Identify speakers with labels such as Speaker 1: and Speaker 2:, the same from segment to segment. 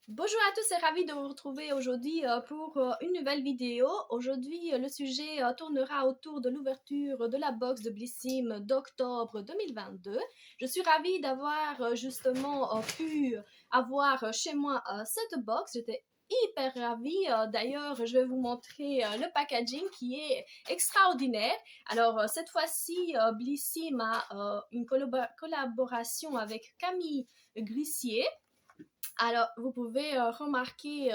Speaker 1: Bonjour à tous et ravi de vous retrouver aujourd'hui pour une nouvelle vidéo. Aujourd'hui, le sujet tournera autour de l'ouverture de la box de Blissim d'octobre 2022. Je suis ravie d'avoir justement pu avoir chez moi cette box. J'étais hyper ravie. D'ailleurs, je vais vous montrer le packaging qui est extraordinaire. Alors, cette fois-ci, Blissim a une collaboration avec Camille Grissier. Alors, vous pouvez remarquer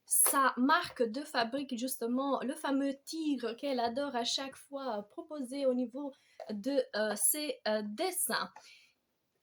Speaker 1: sa marque de fabrique, justement, le fameux tigre qu'elle adore à chaque fois proposer au niveau de ses dessins.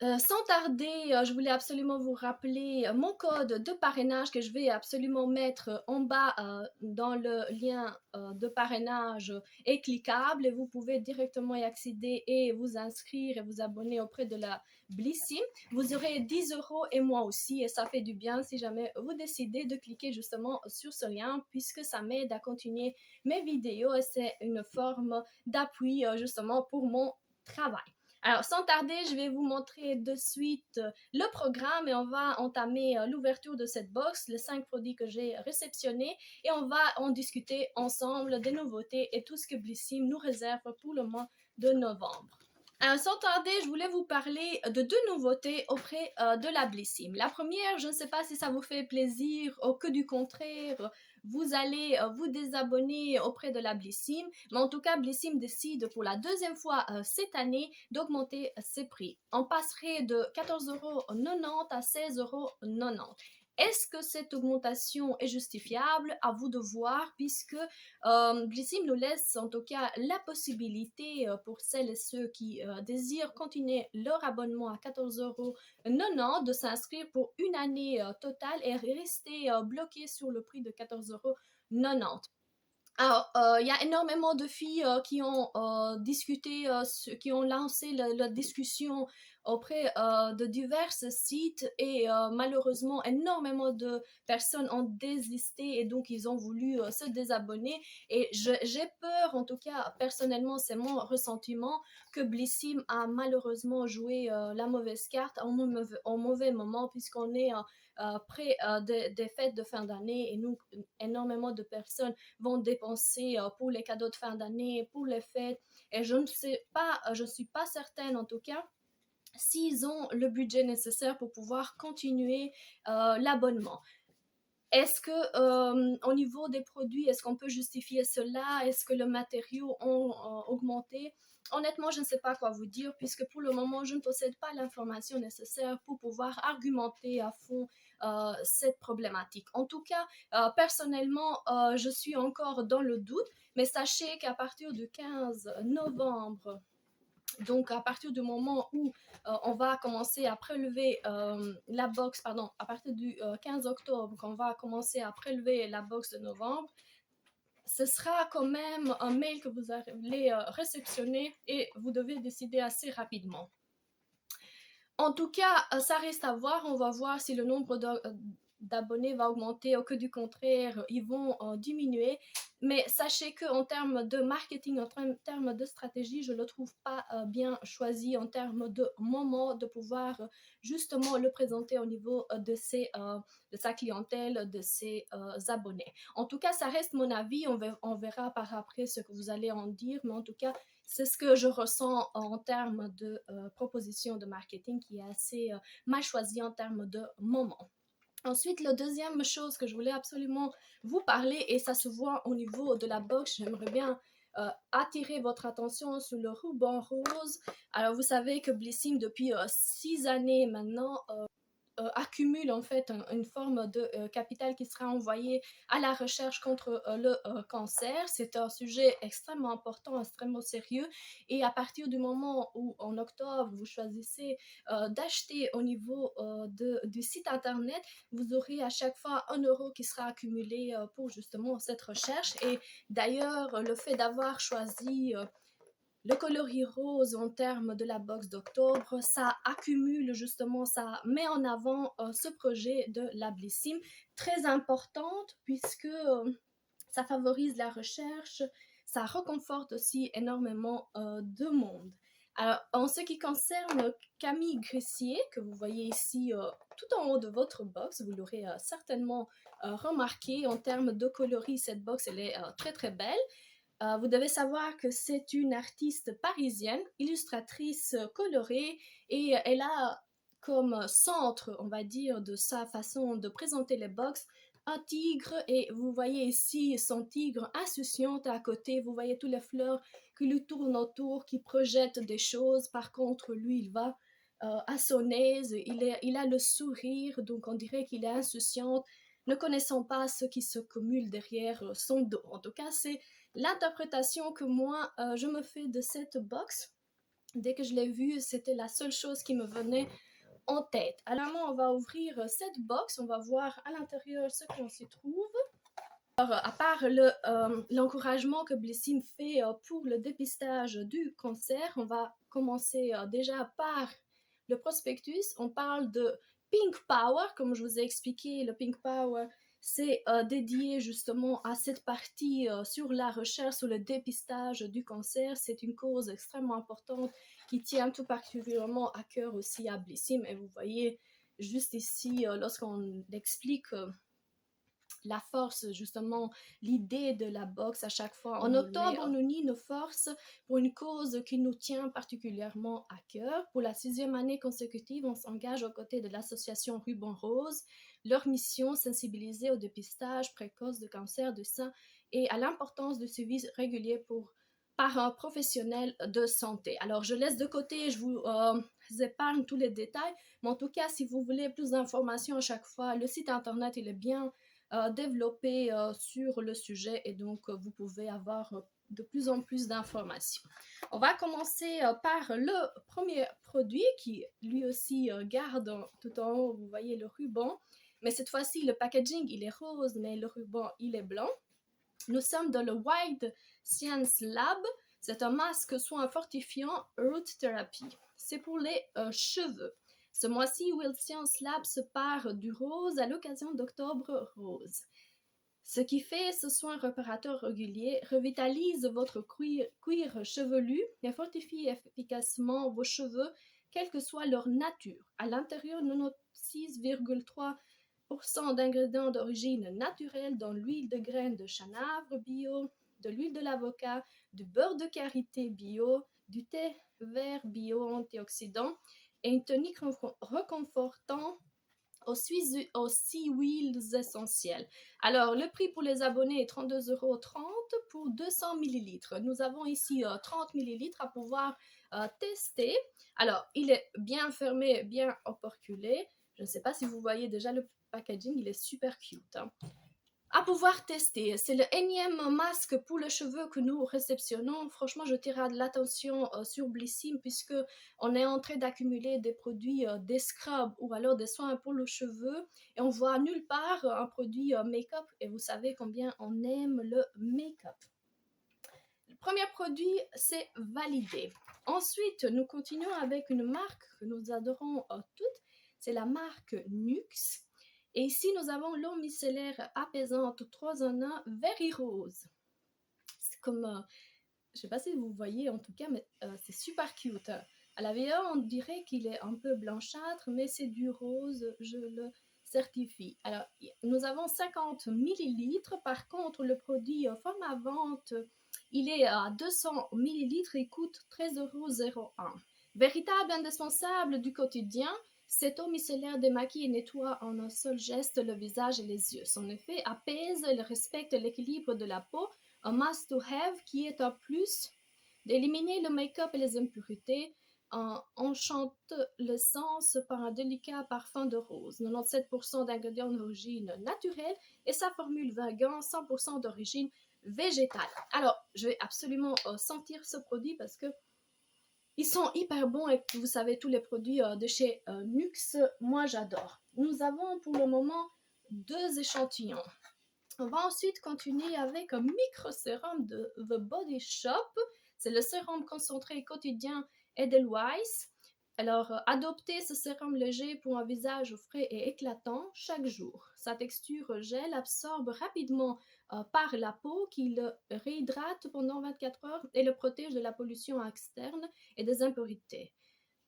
Speaker 1: Sans tarder, je voulais absolument vous rappeler mon code de parrainage que je vais absolument mettre en bas dans le lien de parrainage est cliquable et vous pouvez directement y accéder et vous inscrire et vous abonner auprès de la Blissim. Vous aurez 10 euros et moi aussi et ça fait du bien si jamais vous décidez de cliquer justement sur ce lien puisque ça m'aide à continuer mes vidéos et c'est une forme d'appui justement pour mon travail. Alors, sans tarder, je vais vous montrer de suite le programme et on va entamer l'ouverture de cette box, les 5 produits que j'ai réceptionnés et on va en discuter ensemble des nouveautés et tout ce que Blissim nous réserve pour le mois de novembre. Alors, sans tarder, je voulais vous parler de deux nouveautés auprès de la Blissim. La première, je ne sais pas si ça vous fait plaisir ou que du contraire, vous allez vous désabonner auprès de la Blissim. Mais en tout cas, Blissim décide pour la deuxième fois cette année d'augmenter ses prix. On passerait de 14,90 € à 16,90 €. Est-ce que cette augmentation est justifiable? À vous de voir, puisque Blissim nous laisse en tout cas la possibilité pour celles et ceux qui désirent continuer leur abonnement à 14,90 € de s'inscrire pour une année totale et rester bloqué sur le prix de 14,90 €. Alors, il y a énormément de filles qui ont discuté, qui ont lancé la discussion auprès de divers sites et malheureusement, énormément de personnes ont désisté et donc ils ont voulu se désabonner. Et j'ai peur, en tout cas, personnellement, c'est mon ressentiment, que Blissim a malheureusement joué la mauvaise carte en mauvais moment puisqu'on est près des fêtes de fin d'année et nous, énormément de personnes vont dépenser pour les cadeaux de fin d'année, pour les fêtes. Et je ne sais pas, je ne suis pas certaine en tout cas s'ils ont le budget nécessaire pour pouvoir continuer l'abonnement. Est-ce que au niveau des produits, est-ce qu'on peut justifier cela? Est-ce que les matériaux ont augmenté? Honnêtement, je ne sais pas quoi vous dire puisque pour le moment, je ne possède pas l'information nécessaire pour pouvoir argumenter à fond cette problématique. En tout cas, personnellement, je suis encore dans le doute, mais sachez qu'à partir du 15 novembre, donc, à partir du moment où on va commencer à prélever la box, pardon, à partir du 15 octobre, qu'on va commencer à prélever la box de novembre, ce sera quand même un mail que vous allez réceptionner et vous devez décider assez rapidement. En tout cas, ça reste à voir. On va voir si le nombre d'abonnés va augmenter ou que du contraire, ils vont diminuer. Mais sachez qu'en termes de marketing, en termes de stratégie, je ne le trouve pas bien choisi en termes de moment de pouvoir justement le présenter au niveau de sa clientèle, de ses abonnés. En tout cas, ça reste mon avis. On verra par après ce que vous allez en dire. Mais en tout cas, c'est ce que je ressens en termes de proposition de marketing qui est assez mal choisi en termes de moment. Ensuite, la deuxième chose que je voulais absolument vous parler, et ça se voit au niveau de la box, j'aimerais bien attirer votre attention sur le ruban rose. Alors, vous savez que Blissim, depuis 6 années maintenant, accumule en fait une forme de capital qui sera envoyé à la recherche contre le cancer. C'est un sujet extrêmement important, extrêmement sérieux. Et à partir du moment où en octobre, vous choisissez d'acheter au niveau du site internet, vous aurez à chaque fois 1 € qui sera accumulé pour justement cette recherche. Et d'ailleurs, le fait d'avoir choisi le coloris rose en termes de la box d'octobre, ça accumule justement, ça met en avant ce projet de la Blissim, très importante puisque ça favorise la recherche, ça reconforte aussi énormément de monde. Alors, en ce qui concerne Camille Grissier, que vous voyez ici tout en haut de votre box. Vous l'aurez certainement remarqué. En termes de coloris, cette box elle est très très belle. Vous devez savoir que c'est une artiste parisienne, illustratrice colorée, et elle a comme centre, on va dire, de sa façon de présenter les box, un tigre, et vous voyez ici son tigre insouciante à côté, vous voyez toutes les fleurs qui lui tournent autour, qui projettent des choses. Par contre, lui, il va à son aise, il a le sourire, donc on dirait qu'il est insouciant, ne connaissant pas ce qui se cumule derrière son dos. En tout cas, c'est l'interprétation que moi, je me fais de cette box. Dès que je l'ai vue, c'était la seule chose qui me venait en tête. Alors, on va ouvrir cette box, on va voir à l'intérieur ce qu'on s'y trouve. Alors, à part l'encouragement que Blissim fait pour le dépistage du cancer, on va commencer déjà par le prospectus. On parle de Pink Power, comme je vous ai expliqué. Le Pink Power, c'est dédié justement à cette partie sur la recherche, sur le dépistage du cancer. C'est une cause extrêmement importante qui tient tout particulièrement à cœur aussi à Blissim. Et vous voyez juste ici, lorsqu'on explique la force, justement, l'idée de la boxe à chaque fois. En octobre, on unit nos forces pour une cause qui nous tient particulièrement à cœur. Pour la 6e année consécutive, on s'engage aux côtés de l'association Ruban Rose. Leur mission, sensibiliser au dépistage précoce de cancer du sein et à l'importance du suivi régulier par un professionnel de santé. Alors, je laisse de côté, je vous épargne tous les détails, mais en tout cas, si vous voulez plus d'informations à chaque fois, le site internet, il est bien développé sur le sujet, et donc vous pouvez avoir de plus en plus d'informations. On va commencer par le premier produit qui lui aussi garde tout en haut, vous voyez le ruban, mais cette fois-ci le packaging il est rose, mais le ruban il est blanc. Nous sommes dans le Wild Science Lab. C'est un masque soin fortifiant Root Therapy. C'est pour les cheveux. Ce mois-ci, Wild Science Lab se part du rose à l'occasion d'Octobre Rose. Ce qui fait ce soin réparateur régulier revitalise votre cuir chevelu et fortifie efficacement vos cheveux, quelle que soit leur nature. À l'intérieur, 96,3% d'ingrédients d'origine naturelle, dans l'huile de graines de chanavre bio, de l'huile de l'avocat, du beurre de karité bio, du thé vert bio antioxydant et une tonique reconfortant aux 6 huiles essentielles. Alors, le prix pour les abonnés est 32,30 € pour 200 ml. Nous avons ici 30 ml à pouvoir tester. Alors, il est bien fermé, bien operculé. Je ne sais pas si vous voyez déjà le packaging, il est super cute. À pouvoir tester. C'est le énième masque pour les cheveux que nous réceptionnons. Franchement, je tire de l'attention sur Blissim puisque on est en train d'accumuler des produits, des scrubs ou alors des soins pour le cheveu, et on voit nulle part un produit make-up, et vous savez combien on aime le make-up. Le premier produit, c'est Validé. Ensuite, nous continuons avec une marque que nous adorons toutes. C'est la marque Nuxe. Et ici, nous avons l'eau micellaire apaisante 3 en 1 vert et rose. C'est comme, je ne sais pas si vous voyez en tout cas, mais c'est super cute. À la vidéo, on dirait qu'il est un peu blanchâtre, mais c'est du rose, je le certifie. Alors, nous avons 50 ml. Par contre, le produit format vente, il est à 200 ml et coûte 13,01 €. Véritable indispensable du quotidien, cette eau micellaire démaquille et nettoie en un seul geste le visage et les yeux. Son effet apaise et respecte l'équilibre de la peau, un must to have qui est un plus d'éliminer le make-up et les impuretés, enchante le sens par un délicat parfum de rose. 97% d'ingrédients d'origine naturelle et sa formule vegan 100% d'origine végétale. Alors, je vais absolument sentir ce produit parce que ils sont hyper bons, et vous savez, tous les produits de chez Nuxe, moi j'adore. Nous avons pour le moment 2 échantillons. On va ensuite continuer avec un micro-sérum de The Body Shop. C'est le sérum concentré quotidien Edelweiss. Alors, adoptez ce sérum léger pour un visage frais et éclatant chaque jour. Sa texture gel absorbe rapidement par la peau, qui le réhydrate pendant 24 heures et le protège de la pollution externe et des impuretés.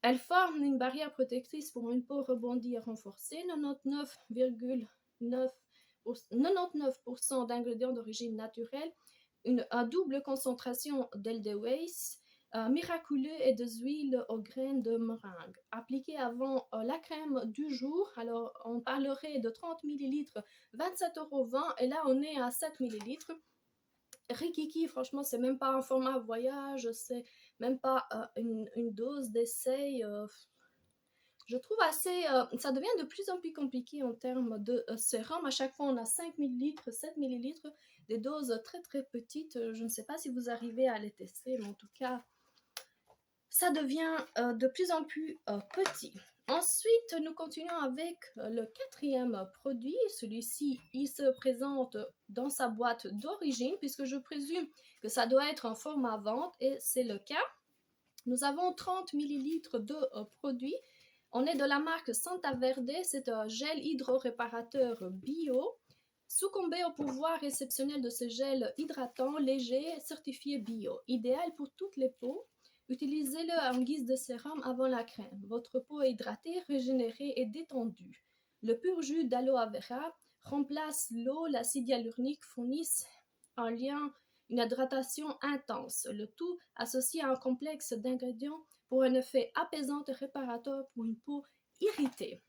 Speaker 1: Elle forme une barrière protectrice pour une peau rebondie et renforcée. 99,99% d'ingrédients d'origine naturelle, une double concentration d'elderweiss miraculeux et de huiles aux graines de meringue. Appliqué avant la crème du jour, alors on parlerait de 30 ml, 27,20 € et là on est à 7 ml. Rikiki, franchement, c'est même pas un format voyage, c'est même pas une dose d'essai. Je trouve assez. Ça devient de plus en plus compliqué en termes de sérum. À chaque fois, on a 5 ml, 7 ml, des doses très très petites. Je ne sais pas si vous arrivez à les tester, mais en tout cas, ça devient de plus en plus petit. Ensuite, nous continuons avec le quatrième produit. Celui-ci, il se présente dans sa boîte d'origine, puisque je présume que ça doit être en format vente, et c'est le cas. Nous avons 30 ml de produit. On est de la marque Santa Verde, c'est un gel hydro-réparateur bio. Succombez au pouvoir exceptionnel de ce gel hydratant, léger, certifié bio. Idéal pour toutes les peaux. Utilisez-le en guise de sérum avant la crème. Votre peau est hydratée, régénérée et détendue. Le pur jus d'aloe vera remplace l'eau, l'acide hyaluronique fournissent un lien, une hydratation intense. Le tout associé à un complexe d'ingrédients pour un effet apaisant et réparateur pour une peau irritée.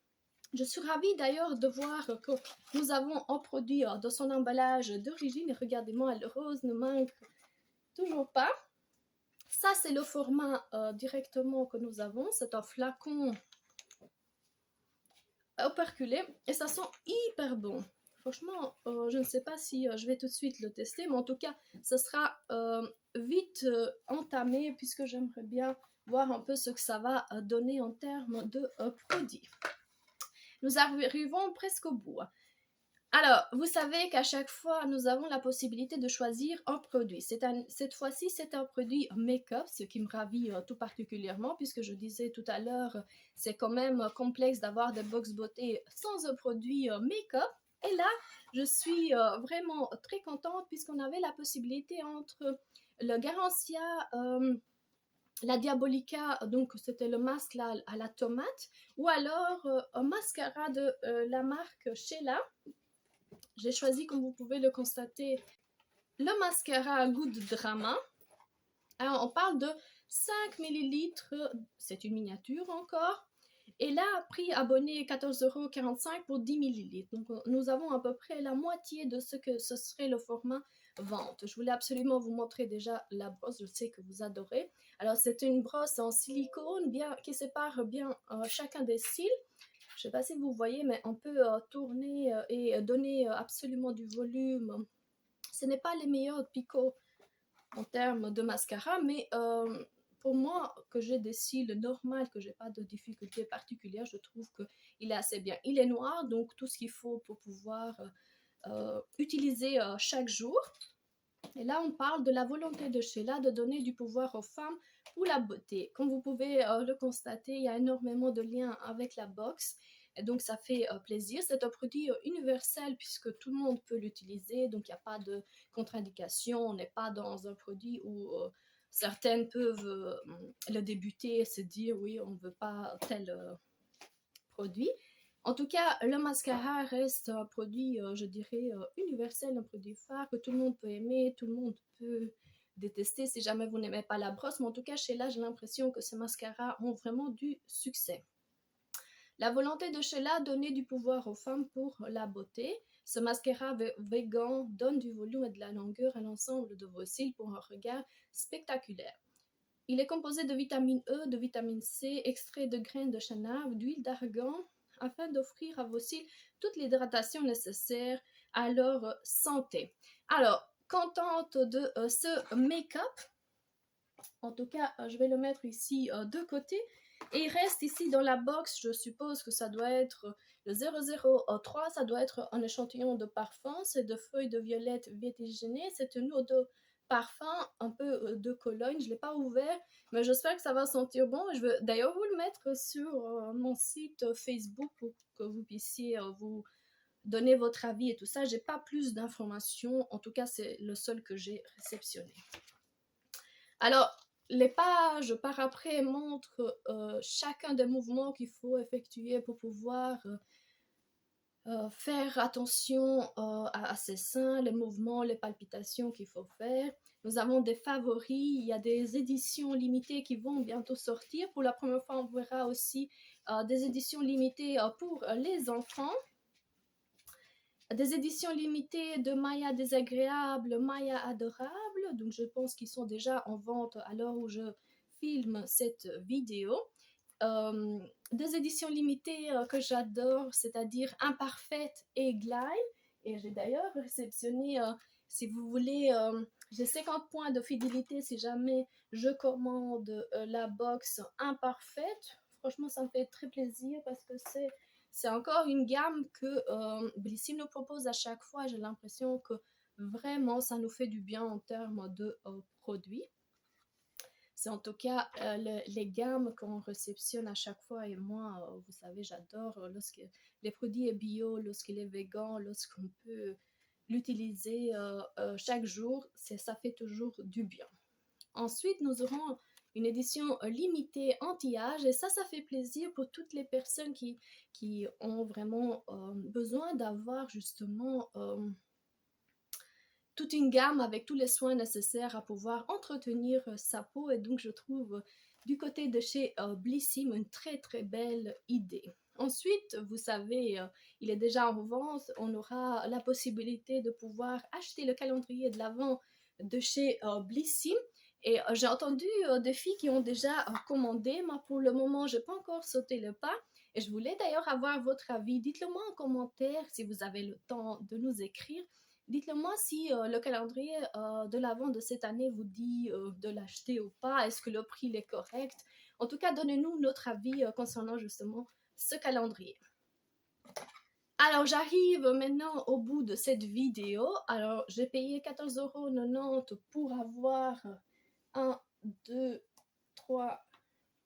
Speaker 1: Je suis ravie d'ailleurs de voir que nous avons un produit de son emballage d'origine. Regardez-moi, le rose ne manque toujours pas. Ça, c'est le format directement que nous avons. C'est un flacon operculé et ça sent hyper bon. Franchement, je ne sais pas si je vais tout de suite le tester, mais en tout cas, ce sera vite entamé puisque j'aimerais bien voir un peu ce que ça va donner en termes de produits. Nous arrivons presque au bout. Alors, vous savez qu'à chaque fois, nous avons la possibilité de choisir un produit. Cette fois-ci, c'est un produit make-up, ce qui me ravit tout particulièrement, puisque je disais tout à l'heure, c'est quand même complexe d'avoir des box beauté sans un produit make-up. Et là, je suis vraiment très contente, puisqu'on avait la possibilité entre le Garancia, la Diabolica, donc c'était le masque là, à la tomate, ou alors un mascara de la marque Sheila. J'ai choisi, comme vous pouvez le constater, le mascara à goût de drama. Alors, on parle de 5 ml, c'est une miniature encore. Et là, prix abonné 14,45 € pour 10 ml. Donc, nous avons à peu près la moitié de ce que ce serait le format vente. Je voulais absolument vous montrer déjà la brosse, je sais que vous adorez. Alors, c'est une brosse en silicone bien, qui sépare bien chacun des cils. Je ne sais pas si vous voyez, mais on peut tourner et donner absolument du volume. Ce n'est pas les meilleurs picots en termes de mascara, mais pour moi, que j'ai des cils normaux, que j'ai pas de difficultés particulières, je trouve qu'il est assez bien. Il est noir, donc tout ce qu'il faut pour pouvoir utiliser chaque jour. Et là, on parle de la volonté de Sheila de donner du pouvoir aux femmes pour la beauté. Comme vous pouvez le constater, il y a énormément de liens avec la box. Et donc, ça fait plaisir. C'est un produit universel puisque tout le monde peut l'utiliser. Donc, il n'y a pas de contre-indication. On n'est pas dans un produit où certaines peuvent le débuter et se dire oui, on ne veut pas tel produit. En tout cas, le mascara reste un produit, je dirais, universel, un produit phare que tout le monde peut aimer, tout le monde peut détester si jamais vous n'aimez pas la brosse. Mais en tout cas, Sheila, j'ai l'impression que ces mascaras ont vraiment du succès. La volonté de Sheila, donner du pouvoir aux femmes pour la beauté. Ce mascara vegan donne du volume et de la longueur à l'ensemble de vos cils pour un regard spectaculaire. Il est composé de vitamine E, de vitamine C, extrait de graines de chanave, d'huile d'argan, afin d'offrir à vos cils toute l'hydratation nécessaire à leur santé. Alors, contente de ce make-up. En tout cas, je vais le mettre ici de côté. Et il reste ici dans la box, je suppose que ça doit être le 003, ça doit être un échantillon de parfum. C'est de feuilles de violette vétiginée. C'est une eau de parfum, un peu de cologne. Je ne l'ai pas ouvert, mais j'espère que ça va sentir bon. Je vais d'ailleurs vous le mettre sur mon site Facebook pour que vous puissiez vous donner votre avis et tout ça. J'ai pas plus d'informations. En tout cas, c'est le seul que j'ai réceptionné. Alors, les pages par après montrent chacun des mouvements qu'il faut effectuer pour pouvoir faire attention à ses seins, les mouvements, les palpitations qu'il faut faire. Nous avons des favoris, il y a des éditions limitées qui vont bientôt sortir. Pour la première fois, on verra aussi des éditions limitées pour les enfants. Des éditions limitées de Maya désagréable, Maya adorable. Donc je pense qu'ils sont déjà en vente à l'heure où je filme cette vidéo. Des éditions limitées que j'adore, c'est-à-dire Imparfaite et Glide. Et j'ai d'ailleurs réceptionné, si vous voulez, j'ai 50 points de fidélité si jamais je commande la box Imparfaite. Franchement, ça me fait très plaisir parce que c'est encore une gamme que Blissim nous propose à chaque fois. J'ai l'impression que vraiment ça nous fait du bien en termes de produits. C'est en tout cas les gammes qu'on réceptionne à chaque fois. Et moi, vous savez, j'adore lorsque les produits sont bio, lorsqu'il est vegan, lorsqu'on peut l'utiliser chaque jour. Ça fait toujours du bien. Ensuite, nous aurons une édition limitée anti-âge et ça fait plaisir pour toutes les personnes qui ont vraiment besoin d'avoir justement toute une gamme avec tous les soins nécessaires à pouvoir entretenir sa peau. Et donc, je trouve du côté de chez Blissim une très très belle idée. Ensuite, vous savez, il est déjà en vente. On aura la possibilité de pouvoir acheter le calendrier de l'Avent de chez Blissim. Et j'ai entendu des filles qui ont déjà commandé. Moi, pour le moment, je n'ai pas encore sauté le pas. Et je voulais d'ailleurs avoir votre avis. Dites-le moi en commentaire si vous avez le temps de nous écrire. Dites-le moi si le calendrier de l'Avent de cette année vous dit de l'acheter ou pas. Est-ce que le prix est correct? En tout cas, donnez-nous notre avis concernant justement ce calendrier. Alors, j'arrive maintenant au bout de cette vidéo. Alors, j'ai payé 14,90 € pour avoir 1, 2, 3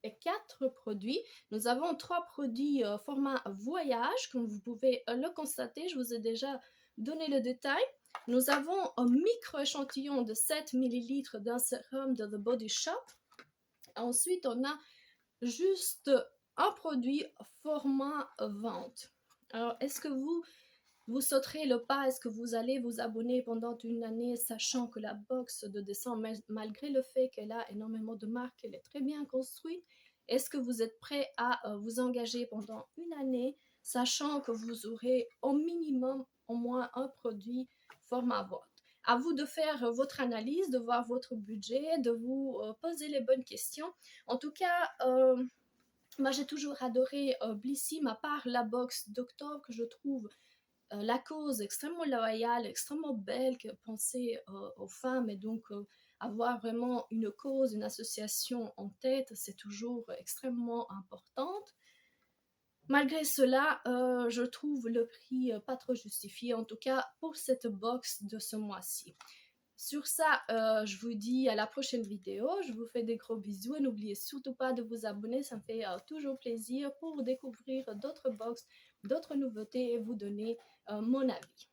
Speaker 1: et 4 produits. Nous avons 3 produits format voyage, comme vous pouvez le constater. Je vous ai déjà donné le détail. Nous avons un micro-échantillon de 7 ml d'un sérum de The Body Shop. Ensuite, on a juste un produit format vente. Alors, est-ce que vous sauterez le pas? Est-ce que vous allez vous abonner pendant une année, sachant que la box de décembre, malgré le fait qu'elle a énormément de marques, elle est très bien construite, est-ce que vous êtes prêt à vous engager pendant une année, sachant que vous aurez au minimum au moins un produit format vente? À vous de faire votre analyse, de voir votre budget, de vous poser les bonnes questions. En tout cas, moi j'ai toujours adoré Blissim, à part la box d'octobre que je trouve la cause extrêmement loyale, extrêmement belle, que penser aux femmes et donc avoir vraiment une cause, une association en tête, c'est toujours extrêmement importante. Malgré cela, je trouve le prix pas trop justifié, en tout cas pour cette box de ce mois-ci. Sur ça, je vous dis à la prochaine vidéo. Je vous fais des gros bisous et n'oubliez surtout pas de vous abonner. Ça me fait toujours plaisir pour découvrir d'autres box, d'autres nouveautés et vous donner mon avis.